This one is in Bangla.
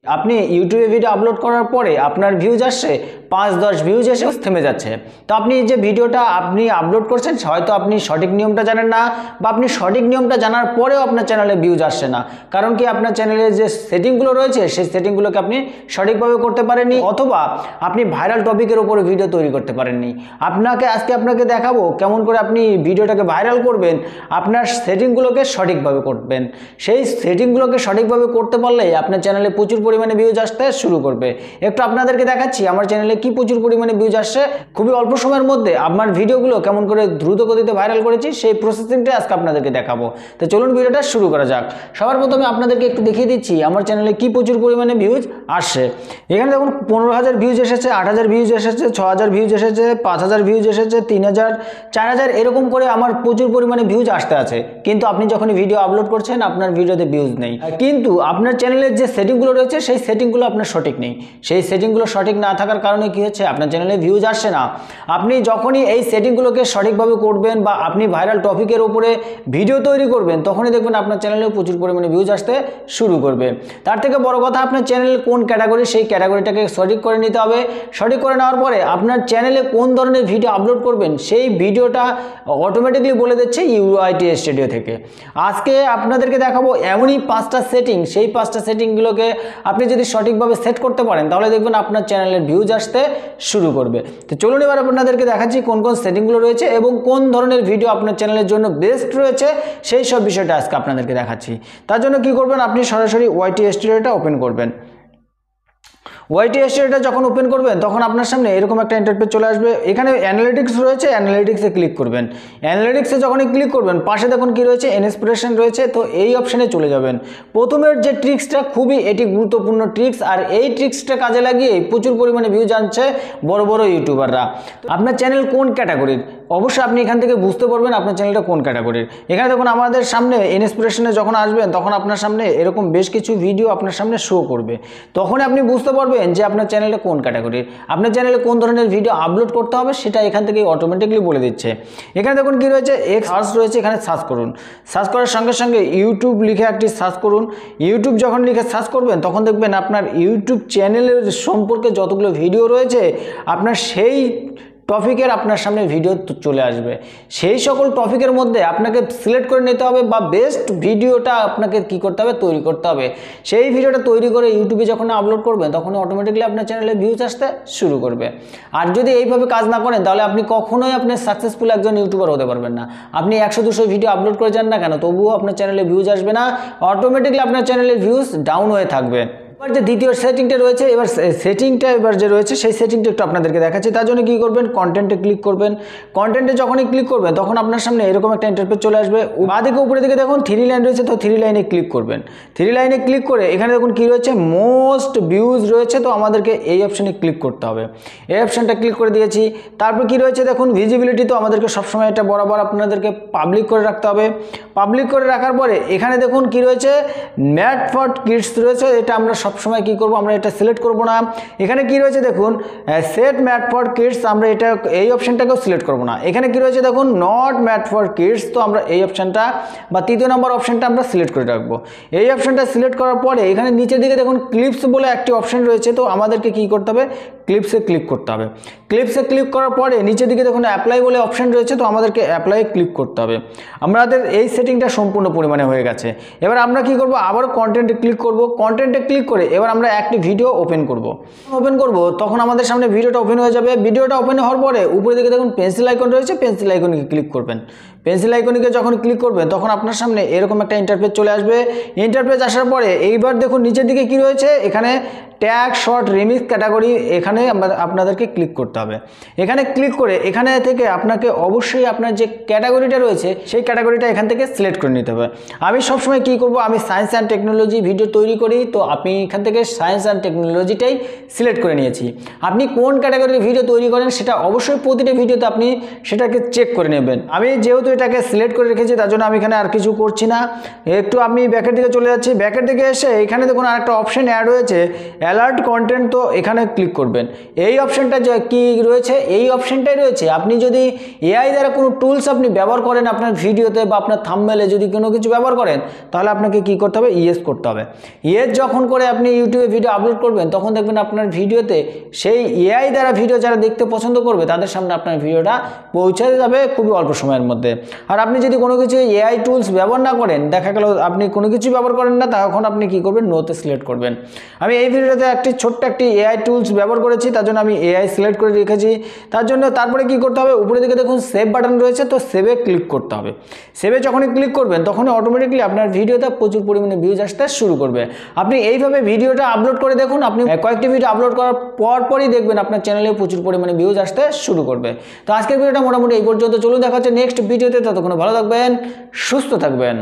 আপনি ইউটিউবে ভিডিও আপলোড করার পরে আপনার ভিউজ আসছে 5-10 ভিউজ এসে থেমে যাচ্ছে। তো আপনি যে ভিডিওটা আপনি আপলোড করছেন হয়তো আপনি সঠিক নিয়মটা জানেন না, বা আপনি সঠিক নিয়মটা জানার পরেও আপনার চ্যানেলে ভিউজ আসছে না, কারণ কি আপনার চ্যানেলে যে সেটিংগুলো রয়েছে সেই সেটিংগুলোকে আপনি সঠিকভাবে করতে পারেননি, অথবা আপনি ভাইরাল টপিকের উপরে ভিডিও তৈরি করতে পারেননি। আজকে আপনাকে দেখাবো কেমন করে আপনি ভিডিওটাকে ভাইরাল করবেন, আপনার সেটিংগুলোকে সঠিকভাবে করবেন। সেই সেটিংগুলোকে সঠিকভাবে করতে পারলেই আপনার চ্যানেলে প্রচুর পরিমাণে ভিউজ আসতে শুরু করবে। একটু আপনাদেরকে দেখাচ্ছি আমার চ্যানেলে কি প্রচুর পরিমাণে ভিউজ আসছে খুবই অল্প সময়ের মধ্যে। আমার ভিডিওগুলো কেমন করে দ্রুত গতিতে ভাইরাল করেছি সেই প্রসেসিংটা আজকে আপনাদেরকে দেখাবো। তো চলুন ভিডিওটা শুরু করা যাক। সবার প্রথমে আপনাদেরকে একটু দেখিয়ে দিচ্ছি আমার চ্যানেলে কি প্রচুর পরিমাণে ভিউজ আসছে। এখানে দেখুন 15,000 ভিউজ এসেছে, 8,000 ভিউজ এসেছে, 6,000 ভিউজ এসেছে, 5,000 ভিউজ এসেছে, 3,000, 4,000 এরকম করে আমার প্রচুর পরিমাণে ভিউজ আসতে আছে। কিন্তু আপনি যখন ভিডিও আপলোড করছেন আপনার ভিডিওতে ভিউজ নেই, কিন্তু আপনার চ্যানেলের যে সেটিংগুলো রয়েছে সেই সেটিংগুলো আপনার সঠিক নেই। সেই সেটিংগুলো সঠিক না থাকার কারণে কি হচ্ছে, আপনার চ্যানেলে ভিউজ আসছে না। আপনি যখনই এই সেটিংগুলোকে সঠিকভাবে করবেন বা আপনি ভাইরাল টপিকের উপরে ভিডিও তৈরি করবেন, তখনই দেখবেন আপনার চ্যানেলে প্রচুর পরিমাণে ভিউজ আসতে শুরু করবে। তার থেকে বড় কথা, আপনার চ্যানেল কোন ক্যাটাগরি সেই ক্যাটাগরিটাকে সঠিক করে নিতে হবে। সঠিক করে নেওয়ার পরে আপনার চ্যানেলে কোন ধরনের ভিডিও আপলোড করবেন সেই ভিডিওটা অটোমেটিকলি বলে দিচ্ছে ইউআইটি স্টুডিও থেকে। আজকে আপনাদেরকে দেখাবো এমনই 5টা সেটিং, সেই 5টা সেটিংগুলোকে আপনি যদি সঠিকভাবে সেট করতে পারেন তাহলে দেখবেন আপনার চ্যানেলের ভিউজ আসতে শুরু করবে। তো চলুন এবার আপনাদেরকে দেখাচ্ছি কোন কোন সেটিংগুলো রয়েছে এবং কোন ধরনের ভিডিও আপনার চ্যানেলের জন্য বেস্ট রয়েছে সেই সব বিষয়টা আজকে আপনাদেরকে দেখাচ্ছি। তার জন্য কি করবেন, আপনি সরাসরি ওয়াইটি স্টুডিওটা ওপেন করবেন। ওয়াইটি স্টুডিওটা যখন ওপেন করবেন তখন আপনার সামনে এরকম একটা ইন্টারফেস চলে আসবে। এখানে অ্যানালিটিক্স রয়েছে, অ্যানালিটিক্সে ক্লিক করবেন। অ্যানালিটিক্সে যখনই ক্লিক করবেন পাশে দেখুন কি রয়েছে, ইন্সপিরেশন রয়েছে। তো এই অপশানে চলে যাবেন। প্রথমের যে ট্রিক্সটা এটি গুরুত্বপূর্ণ ট্রিক্স, আর এই ট্রিক্সটা কাজে লাগিয়ে প্রচুর পরিমাণে ভিউজ আনছে বড় বড় ইউটিউবাররা। আপনার চ্যানেল কোন ক্যাটাগরির অবশ্যই আপনি এখান থেকে বুঝতে পারবেন আপনার চ্যানেলটা কোন ক্যাটাগরির। এখানে দেখুন আমাদের সামনে ইন্সপিরেশনে যখন আসবেন তখন আপনার সামনে এরকম বেশ কিছু ভিডিও আপনার সামনে শো করবে। তখন আপনি বুঝতে পারবেন যে আপনার চ্যানেলটা কোন ক্যাটাগরির, আপনার চ্যানেলে কোন ধরনের ভিডিও আপলোড করতে হবে সেটা এখান থেকে অটোমেটিকলি বলে দিচ্ছে। এখানে দেখুন কি রয়েছে, সার্চ রয়েছে, এখানে সার্চ করুন। সার্চ করার সঙ্গে সঙ্গে ইউটিউব লিখে একটি সার্চ করুন। ইউটিউব যখন লিখে সার্চ করবেন তখন দেখবেন আপনার ইউটিউব চ্যানেলের সম্পর্কে যতগুলো ভিডিও রয়েছে আপনার সেই টপিকের আপনার সামনে ভিডিও চলে আসবে। সেই সকল টপিকের মধ্যে আপনাকে সিলেক্ট করে নিতে হবে বা বেস্ট ভিডিওটা আপনাকে কি করতে হবে, তৈরি করতে হবে। সেই ভিডিওটা তৈরি করে ইউটিউবে যখন আপলোড করবেন তখন অটোমেটিকলি আপনার চ্যানেলে ভিউজ আসতে শুরু করবে। আর যদি এইভাবে কাজ না করেন তাহলে আপনি কখনোই আপনি সাকসেসফুল একজন ইউটিউবার হতে পারবেন না। আপনি 100-200 ভিডিও আপলোড করে যান না কেন, তবুও আপনার চ্যানেলে ভিউজ আসবে না, অটোমেটিকলি আপনার চ্যানেলের ভিউজ ডাউন হয়ে থাকবে। এবার যে দ্বিতীয় সেটিংটা রয়েছে, এবার যে রয়েছে সেই সেটিংটা একটু আপনাদেরকে দেখাচ্ছি। তার জন্য কি করবেন, কন্টেন্টে ক্লিক করবেন। কন্টেন্টে যখনই ক্লিক করবেন তখন আপনার সামনে এরকম একটা ইন্টারফেস চলে আসবে। বাঁদিকে উপরে দিকে দেখুন 3 লাইন রয়েছে, তো 3 লাইনে ক্লিক করবেন। 3 লাইনে ক্লিক করে এখানে দেখুন কি রয়েছে, মোস্ট ভিউজ রয়েছে। তো আমাদেরকে এই অপশানে ক্লিক করতে হবে। এই অপশানটা ক্লিক করে দিয়েছি। তারপর কি রয়েছে দেখুন, ভিজিবিলিটি। তো আমাদেরকে সবসময় এটা বরাবর আপনাদেরকে পাবলিক করে রাখতে হবে। পাবলিক করে রাখার পরে এখানে দেখুন কি রয়েছে, ম্যাড ফর কিডস রয়েছে। এটা আমরা সবসময় কি করব, আমরা এটা সিলেক্ট করব না। এখানে কি রয়েছে দেখুন, সেট ম্যাড ফর কিডস, আমরা এই অপশনটাকেও সিলেক্ট করব না। এখানে কি রয়েছে দেখুন, নট ম্যাড ফর কিডস। তো আমরা এই অপশনটা বা 3 নম্বর অপশনটা আমরা সিলেক্ট করে রাখবো। এই অপশনটা সিলেক্ট করার পরে এখানে নিচের দিকে দেখুন ক্লিপস বলে একটি অপশন রয়েছে। তো আমাদেরকে কি করতে হবে, ক্লিপসে ক্লিক করতে হবে। ক্লিপসে ক্লিক করার পরে নিচের দিকে দেখুন অ্যাপ্লাই বলে অপশন রয়েছে। তো আমাদেরকে অ্যাপ্লাই ক্লিক করতে হবে। আমাদের এই সেটিংটা সম্পূর্ণ পরিমাণে হয়ে গেছে। এবার আমরা কি করব, আবার কন্টেন্টে ক্লিক করব। কন্টেন্টে ক্লিক করে এবার আমরা একটি ভিডিও ওপেন করব। তখন আমাদের সামনে ভিডিওটা ওপেন হয়ে যাবে। ভিডিওটা ওপেন হওয়ার পরে উপরে দিকে দেখুন পেন্সিল আইকন রয়েছে, পেন্সিল আইকনে ক্লিক করবেন। পেন্সিল আইকনিকে যখন ক্লিক করবেন তখন আপনার সামনে এরকম একটা ইন্টারফেস চলে আসবে। ইন্টারফেস আসার পরে এইবার দেখুন নিচের দিকে কি রয়েছে, এখানে ট্যাগ শর্ট রিমিক্স ক্যাটাগরি, এখানে আপনাদেরকে ক্লিক করতে হবে। এখানে ক্লিক করে এখানে থেকে আপনাকে অবশ্যই আপনার যে ক্যাটাগরিটা রয়েছে সেই ক্যাটাগরিটা এখান থেকে সিলেক্ট করে নিতে হবে। আমি সবসময় কি করব, আমি সায়েন্স অ্যান্ড টেকনোলজি ভিডিও তৈরি করি। তো আপনি এখান থেকে সায়েন্স অ্যান্ড টেকনোলজিটাই সিলেক্ট করে নিয়েছি। আপনি কোন ক্যাটাগরির ভিডিও তৈরি করেন সেটা অবশ্যই প্রতিটা ভিডিওতে আপনি সেটাকে চেক করে নেবেন। আমি যেহেতু এটাকে সিলেক্ট করে রেখেছি, তার জন্য আমি এখানে আর কিছু করছি না। একটু আমি ব্যাকের দিকে চলে যাচ্ছি। ব্যাকের দিকে এসে এখানে দেখুন আরেকটা অপশন অ্যাড হয়েছে অ্যালার্ট কন্টেন্ট, তো এখানে ক্লিক করবেন। এই অপশনটা যে কি রয়েছে, এই অপশনটাই রয়েছে আপনি যদি এআই দ্বারা কোনো টুলস আপনি ব্যবহার করেন আপনার ভিডিওতে বা আপনার থাম্বনেলে যদি কোনো কিছু ব্যবহার করেন, তাহলে আপনাকে কি করতে হবে, ইয়েস করতে হবে। ইয়েস যখন করে আপনি ইউটিউবে ভিডিও আপলোড করবেন, তখন দেখবেন আপনার ভিডিওতে সেই এআই দ্বারা ভিডিও যারা দেখতে পছন্দ করবে তাদের সামনে আপনার ভিডিওটা পৌঁছে যাবে খুবই অল্প সময়ের মধ্যে। আর আপনি যদি কোনো কিছু এআই টুলস ব্যবহার না করেন, দেখা গেল আপনি কোনো কিছু ব্যবহার করেন না, তখন আপনি কি করবেন, নোতে সিলেক্ট করবেন। আমি এই ভিডিওতে ছোট্ট একটি এআই টুলস ব্যবহার করেছি, তার জন্য আমি এআই সিলেক্ট করে রেখেছি। তার জন্য তারপরে কি করতে হবে, উপরে দিকে দেখুন সেভ বাটন রয়েছে, তো সেভে ক্লিক করতে হবে। সেভে যখনই ক্লিক করবেন তখনই অটোমেটিকলি আপনার ভিডিওতে প্রচুর পরিমাণে ভিউজ আসতে শুরু করবে। আপনি এইভাবে ভিডিওটা আপলোড করে দেখুন, আপনি কয়েকটি ভিডিও আপলোড করার পরই দেখবেন আপনার চ্যানেলে প্রচুর পরিমাণে ভিউজ আসতে শুরু করবে। তো আজকের ভিডিওটা মোটামুটি এই পর্যন্ত। চলুন দেখা হচ্ছে নেক্সট ভিডিওতে, ততক্ষণ ভালো থাকবেন, সুস্থ থাকবেন।